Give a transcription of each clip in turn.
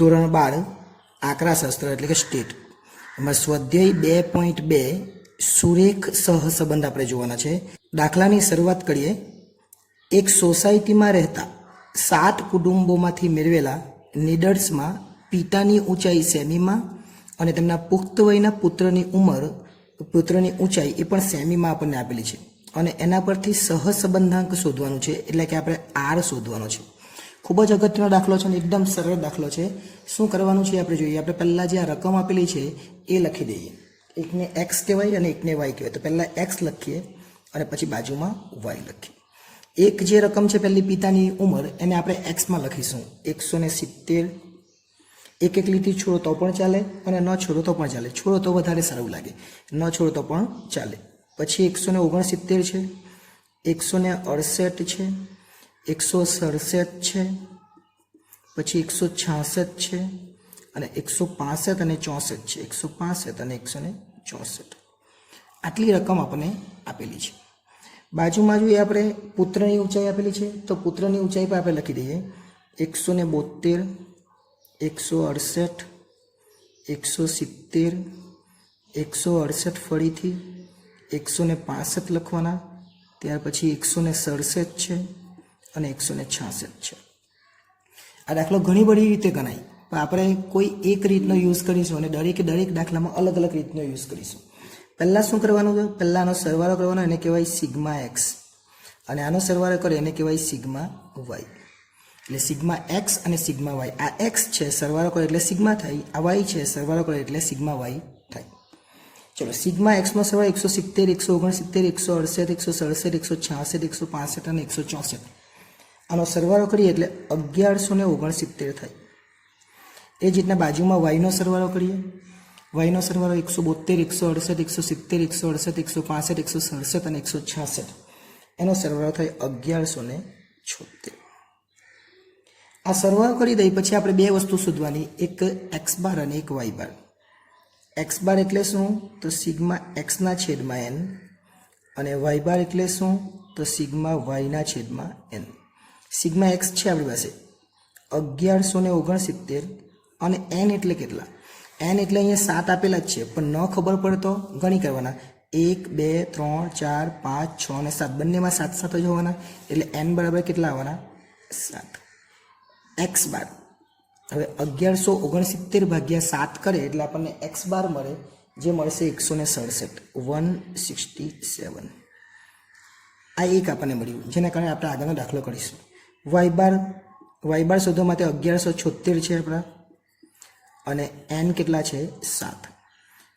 ધોરણ 12 આંકડાશાસ્ત્ર એટલે કે સ્ટેટ એમાં સ્વાધ્યાય 2.2 સુરેખ સહસંબંધ આપણે જોવાના છે. દાખલાની શરૂઆત કરીએ. એક સોસાયટીમાં રહેતા 7 કુટુંબોમાંથી મેળવેલા નિડર્સમાં પિતાની ઊંચાઈ સેમીમાં અને તેમના પુખ્ત વયના પુત્રની ઊંચાઈ એ પણ સેમીમાં આપણને આપેલી છે અને એના પરથી સહસંબંધાંક શોધવાનું છે, એટલે કે આપણે આર શોધવાનો છે. ખૂબ જ અગત્યનો દાખલો છે અને એકદમ સરળ દાખલો છે. શું કરવાનું છે આપણે જોઈએ. આપણે પહેલાં જે આ રકમ આપેલી છે એ લખી દઈએ. એકને એક્સ કહેવાય અને એકને વાય કહેવાય. તો પહેલાં એક્સ લખીએ અને પછી બાજુમાં વાય લખીએ. એક જે રકમ છે પહેલી પિતાની ઉંમર એને આપણે એક્સમાં લખીશું 170. એક લીટી છોડો તો પણ ચાલે અને ન છોડો તો પણ ચાલે. છોડો તો વધારે સારું લાગે, ન છોડો તો પણ ચાલે. પછી 169 છે, 168 છે, 167 છે, પછી 166 છે અને 165 અને 64 છે. 165 અને 164 આટલી રકમ આપણને આપેલી છે. બાજુમાં જોઈએ આપણે પુત્રની ઊંચાઈ આપેલી છે તો પુત્રની ઊંચાઈ પર આપણે લખી દઈએ 172, 168, 170, 168 ફરીથી 165 લખવાના. ત્યાર પછી 167 છે અને 166 છે. આ દાખલો ઘણી બધી રીતે ગણાય, પણ આપણે કોઈ એક રીતનો યુઝ કરીશું અને દરેક દાખલામાં અલગ અલગ રીતનો યુઝ કરીશું. પહેલાં શું કરવાનું છે? પહેલાં આનો સરવાળો કરવાનો, એને કહેવાય સિગ્મા એક્સ, અને આનો સરવાળો કરે એને કહેવાય સિગ્મા વાય. એટલે સિગ્મા એક્સ અને સિગ્મા વાય. આ એક્સ છે સરવાળો કરે એટલે સિગ્મા થાય, આ વાય છે સરવાળો કરે એટલે સિગ્મા વાય થાય. ચલો, સિગ્મા એક્સનો સરવાળો 170, 169, 168, 167, 166, 165 અને 164. આનો સરવાળો કરીએ એટલે 1169 થાય. એ જ રીતના બાજુમાં વાયનો સરવાળો કરીએ. વાયનો સરવાળો 172, 168, 170, 168, 165, 167 અને 166. એનો સરવાળો થાય 1176. આ સરવાળો કરી દઈ પછી આપણે બે વસ્તુ શોધવાની, એક એક્સ બાર અને એક વાય બાર. એક્સ બાર એટલે શું? તો સિગ્મા એક્સના છેદમાં એન, અને વાય બાર એટલે શું? તો સિગ્મા વાયના છેદમાં એન. સિગ્મા એક્સ છે આપણી પાસે 1169 અને એન એટલે કેટલા? એન એટલે અહીંયા 7 આપેલા જ છે, પણ ન ખબર પડે તો ગણી કરવાના. 1, 2, 3, 4, 5, 6 અને 7 બંનેમાં 7 જ હોવાના, એટલે એન બરાબર કેટલા આવવાના? 7. એક્સ બાર હવે 1169 ભાગ્યા 7 કરે એટલે આપણને એક્સ બાર મળે, જે મળશે 167, 167. આ એક આપણને મળ્યું, જેના કારણે આપણે આગળનો દાખલો કરીશું. વાય બાર શોધવા માટે 1176 છે આપણા, અને એન કેટલા છે? 7.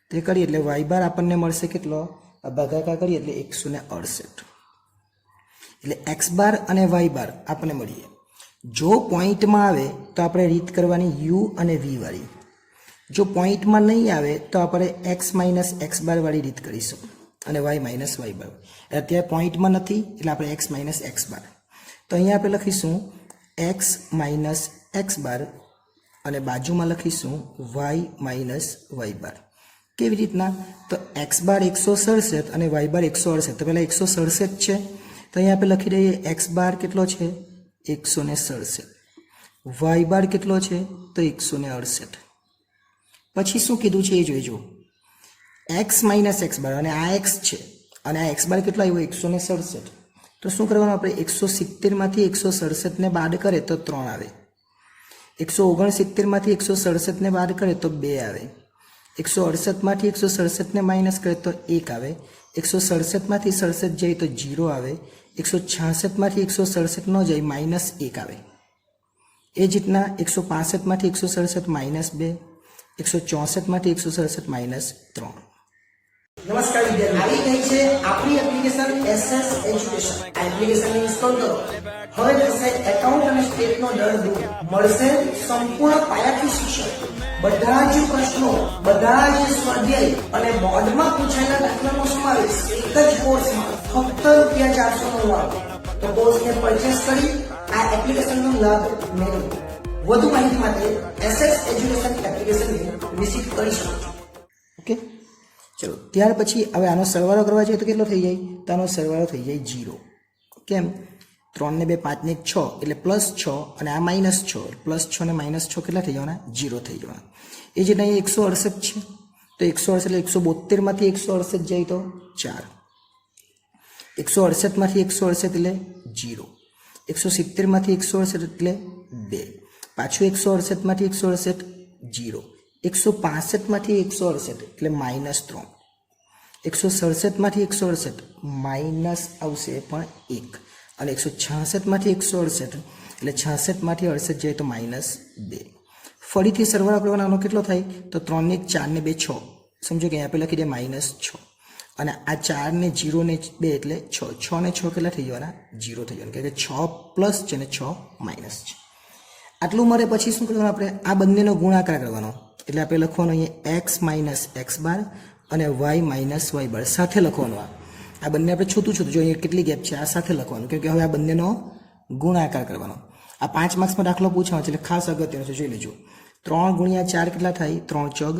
તે કરીએ એટલે વાય બાર આપણને મળશે કેટલો? ભાગાકાર કરીએ એટલે 168. એટલે એક્સ બાર અને વાય બાર આપણને મળીએ. જો પોઈન્ટમાં આવે તો આપણે રીત કરવાની યુ અને વી વાળી. જો પોઈન્ટમાં નહીં આવે તો આપણે એક્સ માઇનસ એક્સ બાર વાળી રીત કરીશું અને વાય માઇનસ વાય બાર. અત્યારે પોઈન્ટમાં નથી એટલે આપણે એક્સ માઇનસ એક્સ બાર. તો અહીંયા આપણે લખીશું એક્સ માઇનસ એક્સ બાર અને બાજુમાં લખીશું વાય માઇનસ વાય બાર. કેવી રીતના? તો એક્સ બાર 167 અને વાય બાર 168. તો પહેલાં 167 છે તો અહીંયા આપણે લખી દઈએ એક્સ બાર કેટલો છે? 167. વાય બાર કેટલો છે? તો 168. પછી શું કીધું છે એ જોઈજો. એક્સ માઇનસ એક્સ બાર, અને આ એક્સ છે અને આ એક્સ બાર કેટલો આવ્યો? 167. તો શું કરવાનું આપણે? 170 માંથી 167 ને બાદ કરે તો 3 આવે. 169 માંથી 167 ને બાદ કરે તો 2 આવે. 168 માંથી 167 ને માઇનસ કરે તો 1 આવે. 167 માંથી 67 જાય તો 0 આવે. 166 માંથી 167 ન જાય -1 આવે. એ જ રીતના 165 માંથી 167 -2, 164 માંથી 167 -3. નમસ્કાર વિદ્યાર્થીઓ, આવી ગઈ છે આપણી એપ્લિકેશન SS એજ્યુકેશન. આ એપ્લિકેશન ઇન્સ્ટોલ કરો. હવે થશે એકાઉન્ટ અને સ્ટેટનો ડર દૂર. મળશે સંપૂર્ણ પાયાથી શિક્ષણ. બધા જ પ્રશ્નો, બધા જ સ્વાધ્યાય અને બોર્ડમાં પૂછાયેલા દાખલાનો સમાવેશ એક જ કોર્સમાં ફક્ત ₹499. તો કોર્સને પરચેસ કરી આ એપ્લિકેશનનો લાભ મેળવો. વધુ માહિતી માટે SS એજ્યુકેશન એપ્લિકેશનને વિઝિટ કરી શકો છો. ઓકે, ચલો ત્યાર પછી હવે આનો સરવાળો કરવા જોઈએ તો કેટલો થઈ જાય? તો આનો સરવાળો થઈ જાય 0. કેમ? 3 ને 2 5 ને 1 6 એટલે +6 અને આ -6 +6 ને -6 કેટલા થઈ જવાના 0 થઈ જવાના એ જ રીતે અહીં 168 છે તો 168 એટલે 172 માંથી 168 જાય તો 4 168 માંથી 168 એટલે 0 170 માંથી 168 એટલે 2 પાછું 168 માંથી 168 0 165 માંથી 168 એટલે -3 167 માંથી 168 માઇનસ આવશે પણ 1 અને 166 માંથી 168 એટલે 66 માંથી 68 જાય તો -2 ફરીથી સરવાળો કરવાનો કેટલો થાય તો 3 ને 1 4 ને 2 6 સમજો કે અહીંયા આપણે લખી દે -6 અને આ 4 ને 0 ને 2 એટલે 6 6 ને 6 કેટલા થઈ જવાના 0 થઈ જવાના કે 6 પ્લસ છે ને 6 માઇનસ છે આટલું મળે પછી શું કરવાનું આપણે આ બંનેનો ગુણાકાર કરવાનો એટલે આપણે લખવાનું અહીંયા x માઇનસ x બાર અને y માઇનસ y બાર સાથે લખવાનું આ બંને આપણે છૂટું જો અહીંયા કેટલી ગેપ છે આ સાથે લખવાનું કેમ કે હવે આ બંનેનો ગુણાકાર કરવાનો આ 5 માર્ક્સમાં દાખલો પૂછવાનો છે એટલે ખાસ અગત્યનું છે જોઈ લેજો 3 ગુણ્યા 4 કેટલા થાય 3 ચોગ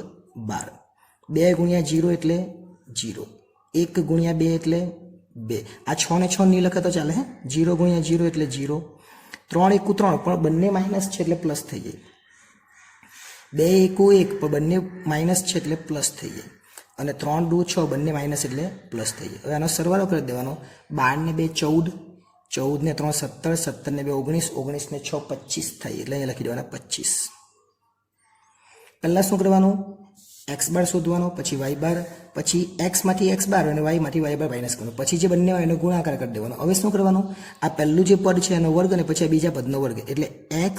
12 2 ગુણ્યા 0 એટલે 0 1 ગુણ્યા 2 એટલે 2 આ 6 ને 6 નહીં લખે તો ચાલે હે 0 ગુણ્યા 0 એટલે 0 3 1 3 પણ બંને માઇનસ છે એટલે પ્લસ થઈ જાય 2 1 1 પણ બંને માઇનસ છે એટલે પ્લસ થઈ જાય અને 3 2 6 બંને માઇનસ એટલે પ્લસ થઈ જાય હવે આનો સરવાળો કરી દેવાનો 12 ને 2 14 14 ને 3 17 17 ને 2 19 19 ને 6 25 થાય એટલે અહીંયા લખી દેવાના 25 પહેલા શું કરવાનું x બાર શોધવાનો પછી y બાર પછી x માંથી x બાર અને y માંથી y બાર માઇનસ કરવાનો પછી જે બંને હોય એનો ગુણાકાર કરી દેવાનો હવે શું કરવાનું આ પહેલું જે પદ છે એનો વર્ગ અને પછી આ બીજા પદનો વર્ગ એટલે x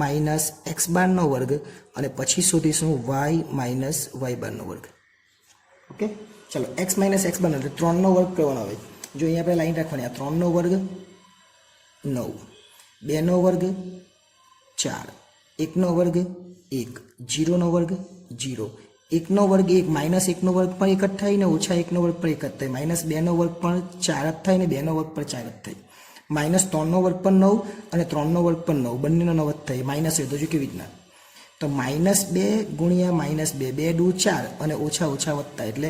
માઇનસ x બારનો વર્ગ અને પછી શોધીશું y માઇનસ y બારનો વર્ગ ઓકે ચલો x માઇનસ x બારનો એટલે 3 નો વર્ગ કરવાનો હવે જો અહીંયા આપણે લાઈન રાખવાની આ 3 નો વર્ગ 9 2 નો વર્ગ 4 1 નો વર્ગ 1 0 નો વર્ગ 0 1 નો વર્ગ 1 માઇનસ 1 નો વર્ગ પણ 1 જ થાય ને ઓછા 1 નો વર્ગ પણ 1 જ થાય માઇનસ 2 નો વર્ગ પણ 4 જ થાય ને 2 નો વર્ગ પણ 4 જ થાય માઇનસ 3 નો વર્ગ પણ 9 અને 3 નો વર્ગ પણ 9 બંનેનો 9 જ થાય માઇનસ એ તો જો કેવી રીતના તો -2 ગુણ્યા -2 2 2 4 અને ઓછા ઓછા વધતા એટલે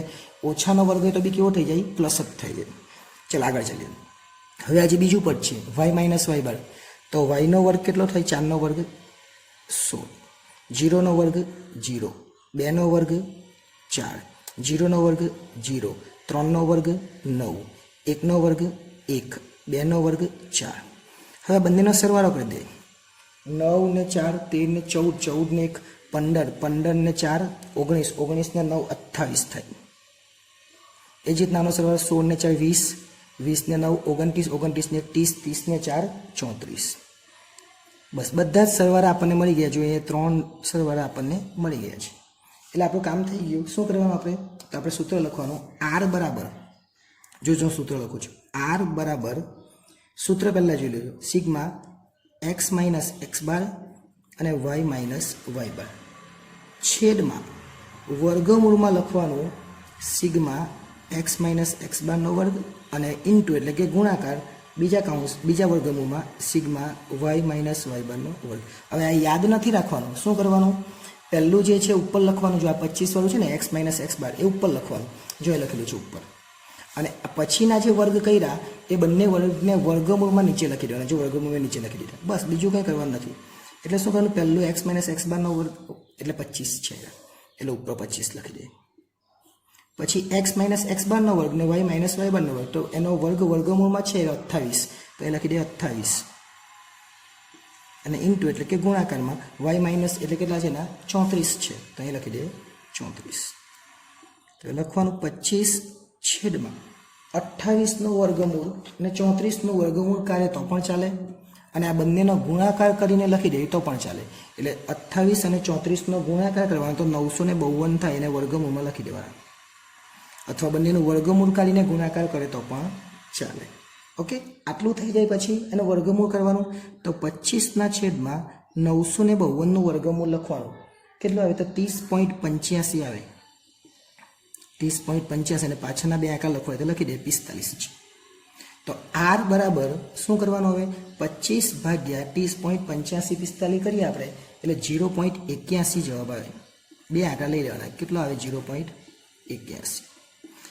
ઓછાનો વર્ગ હોય તો બી કેવો થઈ જાય પ્લસ જ થઈ જાય ચાલ આગળ ચાલીએ હવે આજે બીજું પદ છે y માઇનસ y બાર તો y નો વર્ગ કેટલો થાય 4 નો વર્ગ 16 0 નો વર્ગ 0 2 નો વર્ગ 4 0 નો વર્ગ 0 3 નો વર્ગ 9 1 નો વર્ગ 1 2 નો વર્ગ 4 હવે બંનેનો સરવાળો કરી દે 9 ને 4 13 ને 14 14 ને 1 15 15 ને 4 19 19 ને 9 28 થાય એ જ રીતના આનો સરવાળો 16 ને 4 20 20 ને 9 29 29 ને 30 30 ને 4 34 બસ બધા જ સરવાળા આપણને મળી ગયા જો અહીંયા 3 સરવાળા આપણને મળી ગયા છે એટલે આપણું કામ થઈ ગયું શું કરવાનું આપણે તો આપણે સૂત્ર લખવાનું r બરાબર જો સૂત્ર લખું છું r બરાબર સૂત્ર પહેલાં જોઈ લેજો સિગ્મા x માઇનસ x બાર અને y માઇનસ y બાર છેદમાં વર્ગમૂળમાં લખવાનું સિગ્મા x માઇનસ x બારનો વર્ગ અને ઇન્ટુ એટલે કે ગુણાકાર બીજા વર્ગમૂળમાં સિગ્મા y માઇનસ y બારનો વર્ગ હવે આ યાદ નથી રાખવાનું શું કરવાનું પહેલું જે છે ઉપર લખવાનું જો આ 25 વાળું છે ને x માઇનસ x બાર એ ઉપર લખવાનું જો એ લખેલું છે ઉપર અને પછીના જે વર્ગ કર્યા એ બંને વર્ગને વર્ગમૂળમાં નીચે લખી દેવાના જો વર્ગમૂળમાં નીચે લખી દીધા બસ બીજું કંઈ કરવાનું નથી એટલે શું કરવાનું પહેલું x માઇનસ x બારનો વર્ગ એટલે 25 છે એટલે ઉપર 25 લખી દે પછી x માઇનસ x બારનો વર્ગ ને y માઇનસ y બારનો વર્ગ તો એનો વર્ગ વર્ગમૂળમાં છે 28 તો એ લખી દે 28 અને ઇન્ટુ એટલે કે ગુણાકારમાં y માઇનસ એટલે કેટલા છે ને 34 છે તો અહીં લખી દે 34 તો લખવાનું 25 છેદમાં 28 નું વર્ગમૂળ અને 34 નું વર્ગમૂળ કાઢે તો પણ ચાલે અને આ બંનેનો ગુણાકાર કરીને લખી દે તો પણ ચાલે એટલે 28 અને 34 નો ગુણાકાર કરવાનો તો 952 થાય એને વર્ગમૂળમાં લખી દેવાના અથવા બંનેનું વર્ગમૂળ કાઢીને ગુણાકાર કરે તો પણ ચાલે ઓકે આટલું થઈ જાય પછી એનો વર્ગમૂળ કરવાનું તો 25 ના છેદમાં 952 નું વર્ગમૂળ લખવાનું કેટલું આવે તો 30.85 આવે 30.85 અને પાછળના બે આંકડા લખવા તો લખી દે 45 છે તો r બરાબર શું કરવાનું હવે 25 ભાગ્યા 30.85 45 કરીએ આપણે એટલે 0.81 જવાબ આવે બે આંકડા લઈ લેવાના કેટલો આવે 0.81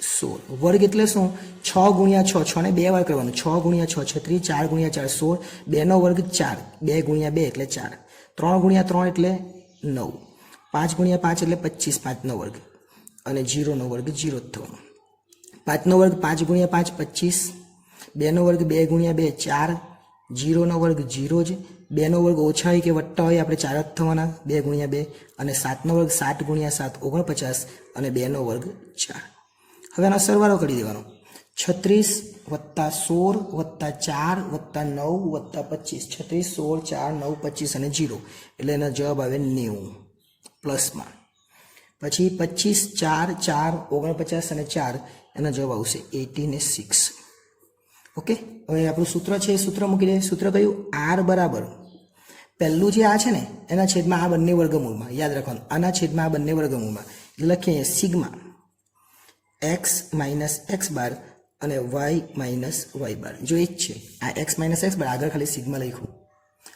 16 વર્ગ એટલે શું 6 ગુણ્યા 6 6 ને 2 વાર કરવાનું 6 ગુણ્યા 6 36 4 ગુણ્યા 4 16 2 નો વર્ગ 4 2 ગુણ્યા 2 એટલે 4 3 ગુણ્યા 3 એટલે 9 5 ગુણ્યા 5 એટલે 25 5 નો વર્ગ અને 0 નો વર્ગ 0 જ થવાનો 5 નો વર્ગ 5 ગુણ્યા 5 25 2 નો વર્ગ 2 ગુણ્યા 2 4 0 નો વર્ગ 0 જ 2 નો વર્ગ ઓછા હોય કે વત્તા હોય આપણે 4 જ થવાના 2 ગુણ્યા 2 અને 7 નો વર્ગ 7 ગુણ્યા 7 49 અને 2 નો વર્ગ 4 હવે આનો સરવાળો કરી દેવાનો 36 વત્તા 16 વત્તા 4 વત્તા 9 વત્તા 25 36 16 4 9 25 અને 0 એટલે એનો જવાબ આવે 90 પ્લસમાં પછી 25 4 4 49 અને 4 એનો જવાબ આવશે 86 ઓકે હવે આપણું સૂત્ર છે એ સૂત્ર મૂકી દે સૂત્ર કયું r બરાબર પહેલું જે આ છે ને એના છેદમાં આ બંને વર્ગમૂળમાં યાદ રાખવાનું આના છેદમાં આ બંને વર્ગમૂળમાં લખીએ sigma x minus x bar અને y માઇનસ વાય બાર જો એ જ છે આ x માઇનસ એક્સ બાર આગળ ખાલી સિગ્મા લખ્યું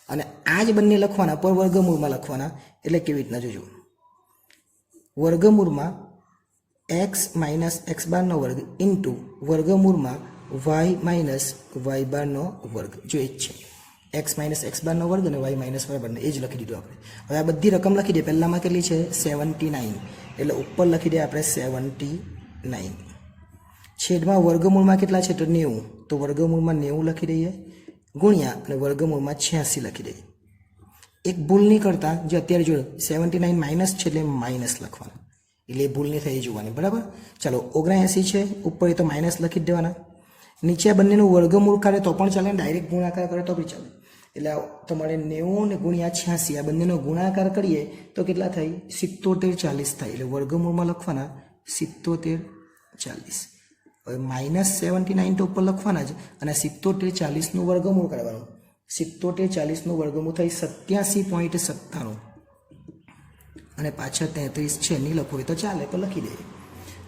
અને આ જ બંને લખવાના પર વર્ગમૂળમાં લખવાના એટલે કેવી રીતના જોજો વર્ગમૂળમાં x માઇનસ એક્સ બારનો વર્ગ ઇન્ટુ વર્ગમૂળમાં y માઇનસ વાય બારનો વર્ગ જો એ જ છે x માઇનસ એક્સ બારનો વર્ગ અને y માઇનસ વાય બારનો એ જ લખી દીધું આપણે હવે આ બધી રકમ લખી દે પહેલામાં કેટલી છે 79 એટલે ઉપર લખી દે આપણે 79 છેદમાં વર્ગમૂળમાં કેટલા છે તો 90 તો વર્ગમૂળમાં 90 લખી દઈએ ગુણ્યા અને વર્ગમૂળમાં 86 લખી દઈએ એક ભૂલ નહીં કરતા જે અત્યારે જો 79 માઇનસ છે એટલે માઇનસ લખવાના એટલે એ ભૂલ નહીં થઈ જોવાની બરાબર ચાલો 79 છે ઉપર એ તો માઇનસ લખી જ દેવાના નીચે બંનેનું વર્ગમૂળ કરે તો પણ ચાલે ડાયરેક્ટ ગુણાકાર કરે તો પણ ચાલે એટલે તમારે 90 ને ગુણ્યા 86 આ બંનેનો ગુણાકાર કરીએ તો કેટલા થાય 77 40 થાય એટલે વર્ગમૂળમાં લખવાના 77 40 હવે માઇનસ 79 તો ઉપર લખવાના જ અને 77 40 નું વર્ગમૂળ કરવાનું 77 40 નું વર્ગમૂળ થાય 87.97 અને પાછળ 33 છે નહીં લખવું હોય તો ચાલે તો લખી દઈએ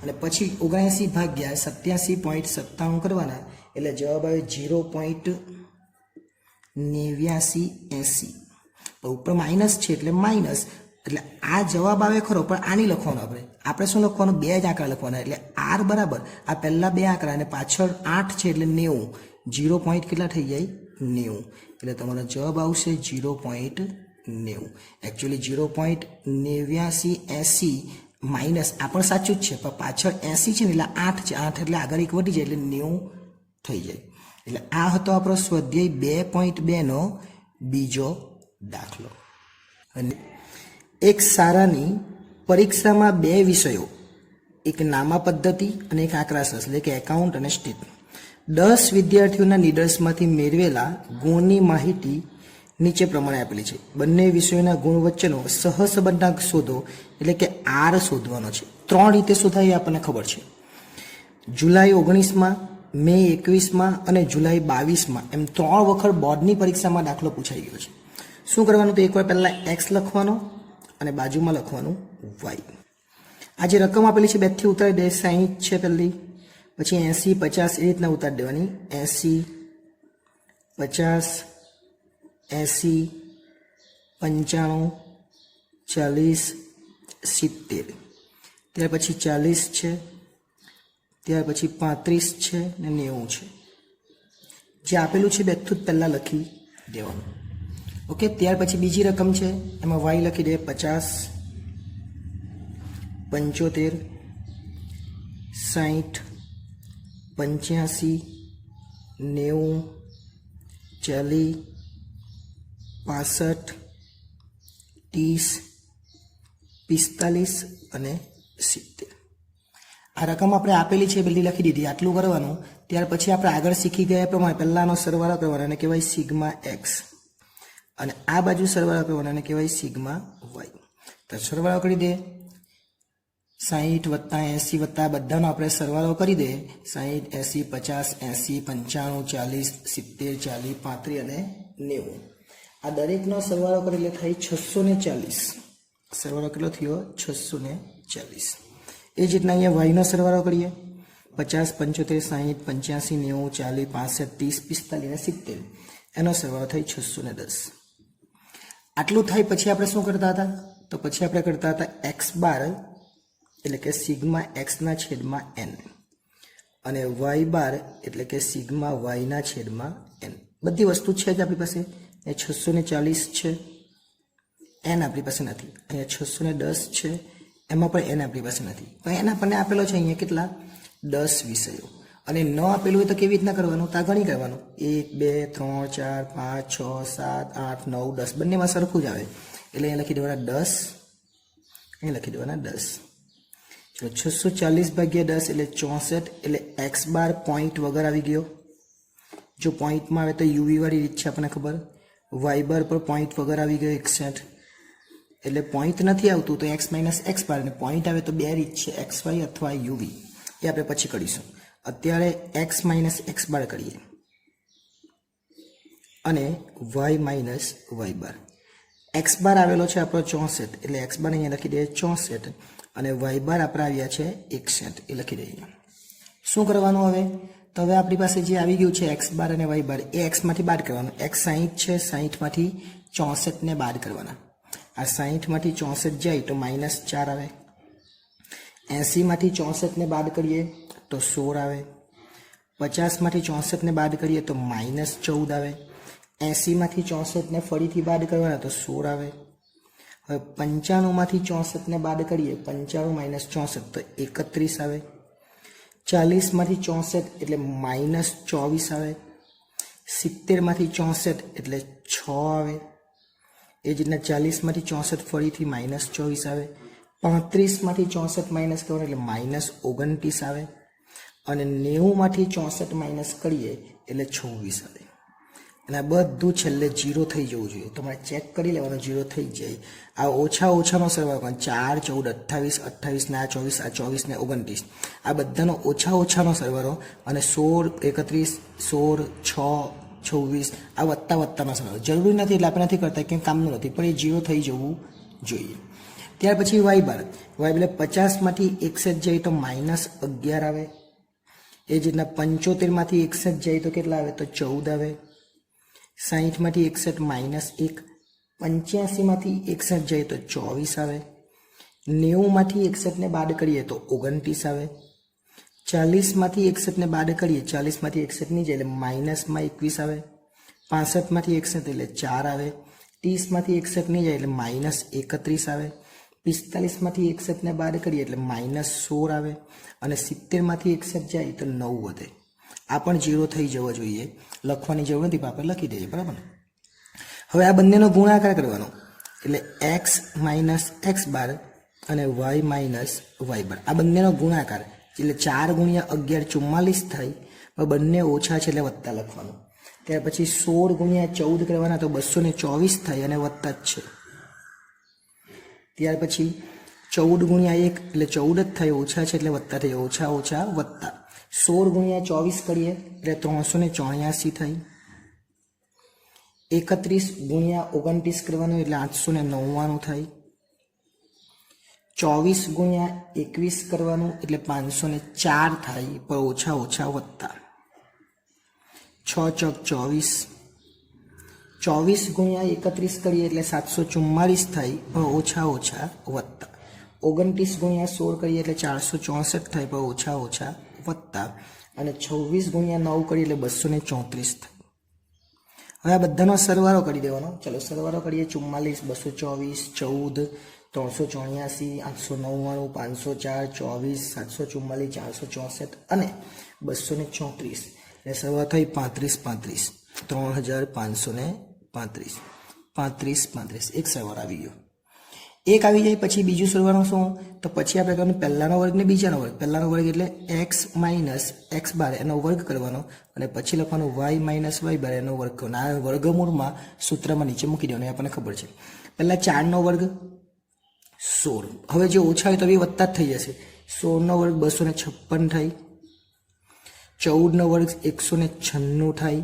અને પછી 79 ભાગ્યા 87.97 કરવાના એટલે જવાબ આવે 0.8980 ઉપર માઇનસ છે એટલે માઇનસ એટલે આ જવાબ આવે ખરો પણ આ નહીં લખવાનું આપણે શું લખવાનું બે જ આંકડા લખવાના એટલે r બરાબર આ પહેલા બે આંકડા અને પાછળ 8 છે એટલે 90 0 પોઈન્ટ કેટલા થઈ જાય 90 એટલે તમારો જવાબ આવશે 0.90 એકચ્યુઅલી 0.8980 માઇનસ આ પણ સાચું જ છે પણ પાછળ 80 છે ને એટલે 8 છે 8 એટલે આગળ એક વધી જાય એટલે 90 થઈ જાય એટલે આ હતો આપણો સ્વાધ્યાય 2.2 નો બીજો દાખલો અને એક સારાની પરીક્ષામાં બે વિષયો એક નામા પદ્ધતિ અને એક આંકડાશાસ્ત્ર એટલે કે એકાઉન્ટ અને સ્ટેટમેન્ટ 10 વિદ્યાર્થીઓના નિદર્શનમાંથી મેળવેલા ગુણની માહિતી નીચે પ્રમાણે આપેલી છે બંને વિષયોના ગુણ વચ્ચેનો સહસંબંધાંક શોધો એટલે કે r શોધવાનો છે ત્રણ રીતે શોધાય આપણને ખબર છે જુલાઈ 19માં મે 21માં અને જુલાઈ 22માં એમ 3 વખત બોર્ડની પરીક્ષામાં દાખલો પૂછાઈ ગયો છે શું કરવાનું તો એકવાર પહેલા x લખવાનો અને બાજુમાં લખવાનું y આ જે રકમ આપેલી છે બેથી ઉતારી દે 60 છે પહેલી પછી 80 50 એ રીતના ઉતારી દેવાની 80 50 80 95 40 70 ત્યાર પછી 40 છે ત્યાર પછી 35 છે ને 90 છે જે આપેલું છે બેઠું જ પહેલાં લખી દેવાનું ઓકે ત્યાર પછી બીજી રકમ છે એમાં y લખી દે 50 75 60 85 90 40 65 30 45 અને 70 આ રકમ આપણે આપેલી છે બધી લખી દીધી આટલું કરવાનું ત્યાર પછી આપણે આગળ શીખી ગયા પ્રમાણે પહેલાનો સરવાળો કરવાનો અને કહેવાય સિગ્મા એક્સ અને આ બાજુ સરવાળો કરવાનો અને કહેવાય સિગ્મા વાય તો સરવાળો કરી દે 60 વત્તા 80 વત્તા બધાનો આપણે સરવાળો કરી દે 60 80 50 80 95 40 70 40 35 અને 90 આ દરેકનો સરવાળો કરી એટલે થાય 640 સરવાળો કેટલો થયો 640 એ જ રીતના અહીંયા વાયનો સરવાળો કરીએ 50 75 60 85 90 40 65 30 45 અને 70 એનો સરવાળો થાય 610 આટલું થાય પછી આપણે શું કરતા હતા તો પછી આપણે કરતા હતા x બાર એટલે કે સિગ્મા x ના છેદમાં n અને વાય બાર એટલે કે સિગ્મા વાયના છેદમાં એન. બધી વસ્તુ છે જ આપણી પાસે. એ 640 છે, એન આપણી પાસે નથી. અહીંયા 610 છે, એમાં પણ એન આપણી પાસે નથી. પણ એન આપણને આપેલો છે અહીંયા કેટલા 10 વિષયો. અને ન આપેલું હોય તો કેવી રીતના કરવાનું? તો આ ગણી કરવાનું. 1 2 3 4 5 6 7 8 9 10 બંનેમાં સરખું જ આવે એટલે અહીંયા લખી દેવાના 10, અહીંયા લખી દેવાના 10. ચલો 640 ભાગ્યા 10 એટલે 64. એટલે એક્સ બાર પોઈન્ટ વગર આવી ગયો. જો પોઈન્ટમાં આવે તો યુવી વાળી રીત છે આપણને ખબર. વાય બાર પર પોઈન્ટ વગર આવી ગયો 61. એટલે પોઈન્ટ નથી આવતું તો એક્સ માઇનસ એક્સ બાર, અને પોઈન્ટ આવે તો બે રીત છે, એક્સ વાય અથવા યુવી. એ આપણે પછી કરીશું. અત્યારે એક્સ માઇનસ એક્સ બાર કરીએ અને વાય માઇનસ વાય બાર. એક્સ બાર આવેલો છે આપણો 64 એટલે એક્સ બાર અહીંયા લખી દઈએ 64 અને વાય બાર આપણે આવ્યા છે 61 એ લખી દઈએ. શું કરવાનું હવે? તો હવે આપણી પાસે જે આવી ગયું છે એક્સ બાર અને વાય બાર એ એક્સમાંથી બાદ કરવાનું. એક્સ 60 છે, 60માંથી 64ને બાદ કરવાના. આ 60માંથી 64 જાય તો -4 આવે. 80માંથી 64ને બાદ કરીએ તો 16 આવે. 50માંથી 64ને બાદ કરીએ તો -14 આવે. 80માંથી 64ને ફરીથી બાદ કરવાના તો 16 આવે. હવે 95માંથી 64ને બાદ કરીએ, 95 - 64 તો 31 આવે. 40માંથી 64 એટલે -24 આવે. 70માંથી 64 એટલે 6 આવે. એ જ રીતના 40માંથી 64 ફરીથી -24 આવે. 35માંથી 64 માઇનસ કરવાનું એટલે -29 આવે. અને 90માંથી 64 માઇનસ કરીએ એટલે 26 આવે. અને આ બધું છેલ્લે 0 થઈ જવું જોઈએ. તમારે ચેક કરી લેવાનું 0 થઈ જાય. આ ઓછા ઓછાનો સરવાળો 4 14 28 28 ને આ 24 આ 24 ને 29 આ બધાનો ઓછા ઓછાનો સરવાળો અને 16 31 16 6 26 આ વત્તાનો સરવાળો. જરૂરી નથી એટલે આપણે નથી કરતા કેમ કામનું નથી, પણ એ 0 થઈ જવું જોઈએ. ત્યાર પછી વાય બાર. વાય એટલે 50માંથી 61 જાય તો -11 આવે. એ જ રીતના 75માંથી 61 જાય તો કેટલા આવે? તો 14 આવે. 60માંથી 61 -1. 85માંથી 61 જાય તો 24 આવે. 90માંથી 61ને બાદ કરીએ તો 29 આવે. 40માંથી 61ને બાદ કરીએ, 40માંથી 61 નહીં જાય એટલે -21 આવે. 65માંથી 61 એટલે 4 આવે. 30માંથી 61 નહીં જાય એટલે -31 આવે. 45માંથી 61ને બાદ કરીએ એટલે -16 આવે. અને 70માંથી 61 જાય તો 9 વધે. આ પણ 0 થઈ જવો જોઈએ. લખવાની જરૂર નથી, આપણે લખી દઈએ, બરાબર ને? હવે આ બંનેનો ગુણાકાર કરવાનો એટલે એક્સ માઇનસ એક્સ બાર અને વાય માઇનસ વાય બાર આ બંનેનો ગુણાકાર એટલે 4 × 11 44 થાય. બંને ઓછા છે એટલે વત્તા લખવાનું. ત્યાર પછી 16 × 14 કરવાના તો 224 થાય અને વત્તા જ છે. ત્યાર પછી 14 × 1 એટલે 14 જ થાય, ઓછા છે એટલે વત્તા થઈ, ઓછા ઓછા વત્તા. 16 × 24 કરીએ એટલે 384 થાય. 31 × 29 કરવાનું એટલે 899 થાય. 24 × 21 કરવાનું એટલે 504 થાય, પણ ઓછા ઓછા વત્તા. 6 × 24. 24 × 31 કરીએ એટલે 744 થાય, પણ ઓછા ઓછા વત્તા. 29 × 16 કરીએ એટલે 464 થાય, પણ ઓછા ઓછા વત્તા. અને 26 × 9 કરીએ એટલે 234 થાય. હવે આ બધાનો સરવાળો કરી દેવાનો. ચલો સરવાળો કરીએ. 44 224 14 384 899 504 24 744 464 અને 234 એટલે સરવાળો થઈ 35 35 35 એક સરવાળો આવી ગયો. એક આવી જાય પછી બીજું સરવાળો શું? તો પછી આપણે કરવાનું પહેલાનો વર્ગ ને બીજાનો વર્ગ. પહેલાનો વર્ગ એટલે એક્સ માઇનસ એક્સ બાર એનો વર્ગ કરવાનો અને પછી લખવાનું વાય માઇનસ વાય બાર એનો વર્ગ કરવાનો. આ વર્ગમૂળમાં સૂત્રમાં નીચે મૂકી દેવાનું, આપણને ખબર છે. પહેલા 4નો વર્ગ 16. હવે જે ઓછા હોય તો બી વત્તા જ થઈ જશે. 16નો વર્ગ 256 થાય. 14નો વર્ગ 196 થાય.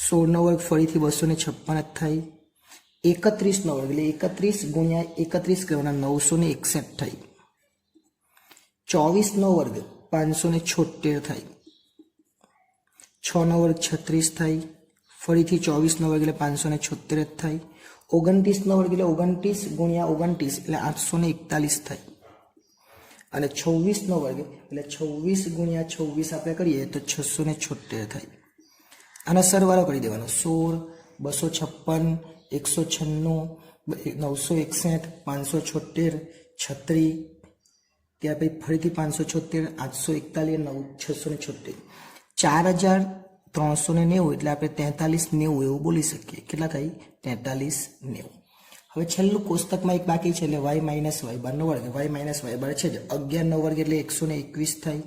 16નો વર્ગ ફરીથી 256 જ થાય. 31નો વર્ગ એટલે 31 × 31 કરવાના 961 થાય. 24નો વર્ગ 576 થાય. 6નો વર્ગ 36 થાય. ફરીથી 24નો વર્ગ એટલે 576 જ થાય. 29નો વર્ગ એટલે 29 × 29 એટલે 841 થાય. અને 26નો વર્ગ એટલે 26 ગુણ્યા 26 આપણે કરીએ તો 676 થાય. આનો સરવાળો કરી દેવાનો. 16, 256, 196, 961, 576, 36, ત્યાર પછી ફરીથી 576, 841, 676, 4390 એટલે આપણે 4390 એવું બોલી શકીએ. કેટલા થાય? 4390. હવે છેલ્લું કોષ્ટકમાં એક બાકી છે એટલે y માઇનસ y બારનો વર્ગ. y માઇનસ y બાર છે જ. 11નો વર્ગ એટલે 121 થાય.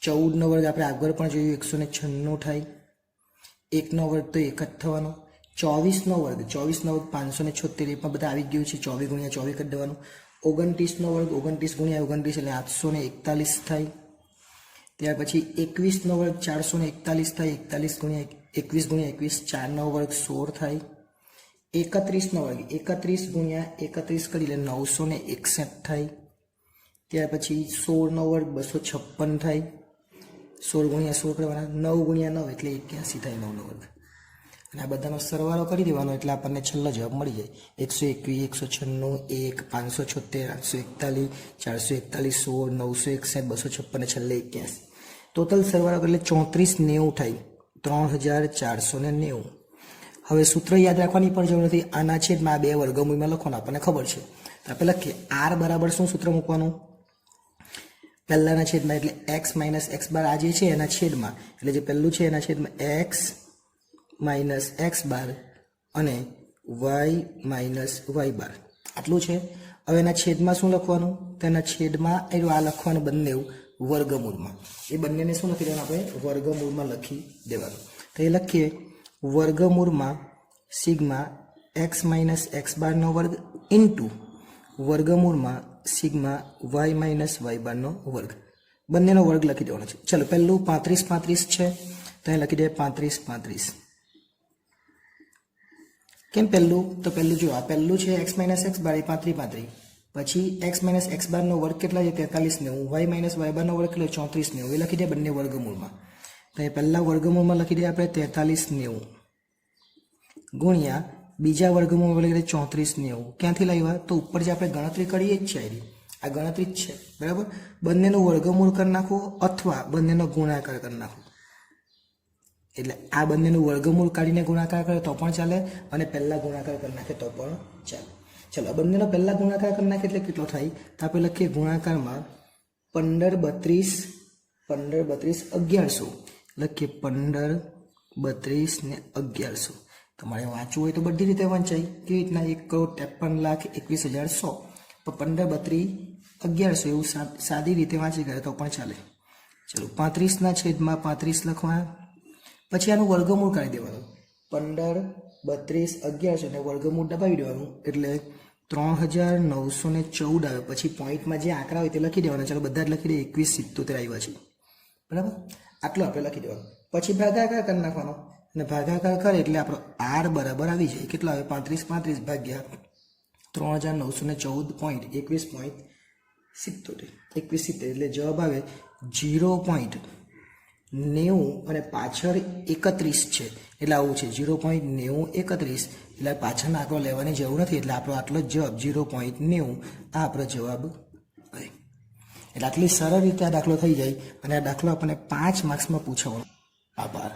14નો વર્ગ આપણે આગળ પણ જોયું 196 થાય. 1નો વર્ગ તો 1 જ થવાનો. 24નો વર્ગ 576 એ પણ બધા આવી ગયું છે. 24 ગુણ્યા 24 કરી દેવાનું. 29નો વર્ગ 29 ગુણ્યા 29 એટલે 841 થાય. ત્યાર પછી 21નો વર્ગ 441 થાય. 41 ગુણ્યા 21 4નો વર્ગ 16 થાય. 31નો વર્ગ 31 ગુણ્યા 31 કરી એટલે 961 થાય. ત્યાર પછી 16નો વર્ગ 256 થાય. 16 ગુણ્યા 16 કરવાના. 9 ગુણ્યા 9 એટલે 81 થાય 9નો વર્ગ. અને આ બધાનો સરવાળો કરી દેવાનો એટલે આપણને છેલ્લો જવાબ મળી જાય. 121, 196, 1, 576, 841, 441, 16, 961, 256 છેલ્લે 81. ટોટલ સરવાળો એટલે 3490 થાય. 3490. હવે સૂત્ર યાદ રાખવાની પણ જરૂર નથી. આના છેદમાં આ બે વર્ગમૂળમાં લખવાનું આપણને ખબર છે. તો આપણે લખીએ r બરાબર શું સૂત્ર મૂકવાનું? પહેલાના છેદમાં એટલે x માઇનસ x બાર આ જે છે એના છેદમાં એટલે જે પહેલું છે એના છેદમાં x માઇનસ x બાર અને y માઇનસ y બાર આટલું છે. હવે એના છેદમાં શું લખવાનું? તો એના છેદમાં આ લખવાનું બંને વર્ગમૂળમાં. એ બંનેને શું લખી દેવાનું? આપણે વર્ગમૂળમાં લખી દેવાનું. તો એ લખીએ વર્ગમૂળમાં સિગ્મા x માઇનસ x બારનો વર્ગ ઇન્ટુ વર્ગમૂળમાં સિગ્મા y માઇનસ y બારનો વર્ગ. બંનેનો વર્ગ લખી દેવાનો છે. ચલો પહેલું 35 35 છે તો અહીં લખી દે 35 35. કેમ પહેલું? તો પહેલું જો આ પહેલું છે x માઇનસ x બાર એ 35 35. પછી x માઇનસ x બારનો વર્ગ કેટલા છે? 4390. y માઇનસ y બારનો વર્ગ કેટલો? 3490. એ લખી દે બંને વર્ગમૂળમાં. તો એ પહેલા વર્ગમૂળમાં લખી દે આપણે 4390 ગુણ્યા બીજા વર્ગમૂળમાં લખી દે 3490. ક્યાંથી લાવ્યા? તો ઉપર જે આપણે ગણતરી કરીએ જ છે આ ગણતરી જ છે બરાબર. બંનેનું વર્ગમૂળ કરી નાખો અથવા બંનેનો ગુણાકાર કરી નાખો. એટલે આ બંનેનું વર્ગમૂળ કાઢીને ગુણાકાર કરે તો પણ ચાલે અને પહેલા ગુણાકાર કરી નાખે તો પણ ચાલે. ચલો આ બંનેનો પહેલા ગુણાકાર કરી નાખે એટલે કેટલો થાય? તો આપણે લખીએ ગુણાકારમાં 15 32 1100 લખીએ. 15 32 ને 1100. તમારે વાંચવું હોય તો બધી રીતે વંચાય. કેવી રીતના? 1,53,21,100 15 32 1100 એવું સાદી રીતે વાંચી કરે તો પણ ચાલે. ચલો 35ના છેદમાં 35 લખવા. પછી આનું વર્ગમૂળ કાઢી દેવાનું. 15 32 1100 ને વર્ગમૂળ દબાવી દેવાનું એટલે 3914 આવે. પછી પોઈન્ટમાં જે આંકડા હોય તે લખી દેવાના. ચાલો બધા જ લખી દે. 2177 આવ્યા છે બરાબર. આટલું આપણે લખી દેવાનું. પછી ભાગાકાર કરી નાખવાનો અને ભાગાકાર કરે એટલે આપણો r બરાબર આવી જાય. કેટલો આવે? 35 35 ભાગ્યા 3921.21.70 એટલે જવાબ આવે 0.90 અને પાછળ 31 છે એટલે આવું છે 0.9031. એટલે પાછળનો આંકડો લેવાની જરૂર નથી. એટલે આપણો આટલો જ જવાબ 0.90 આ આપણો જવાબ આવે. એટલે આટલી સરળ રીતે આ દાખલો થઈ જાય અને આ દાખલો આપણને 5 માર્ક્સમાં પૂછવાનો. આભાર.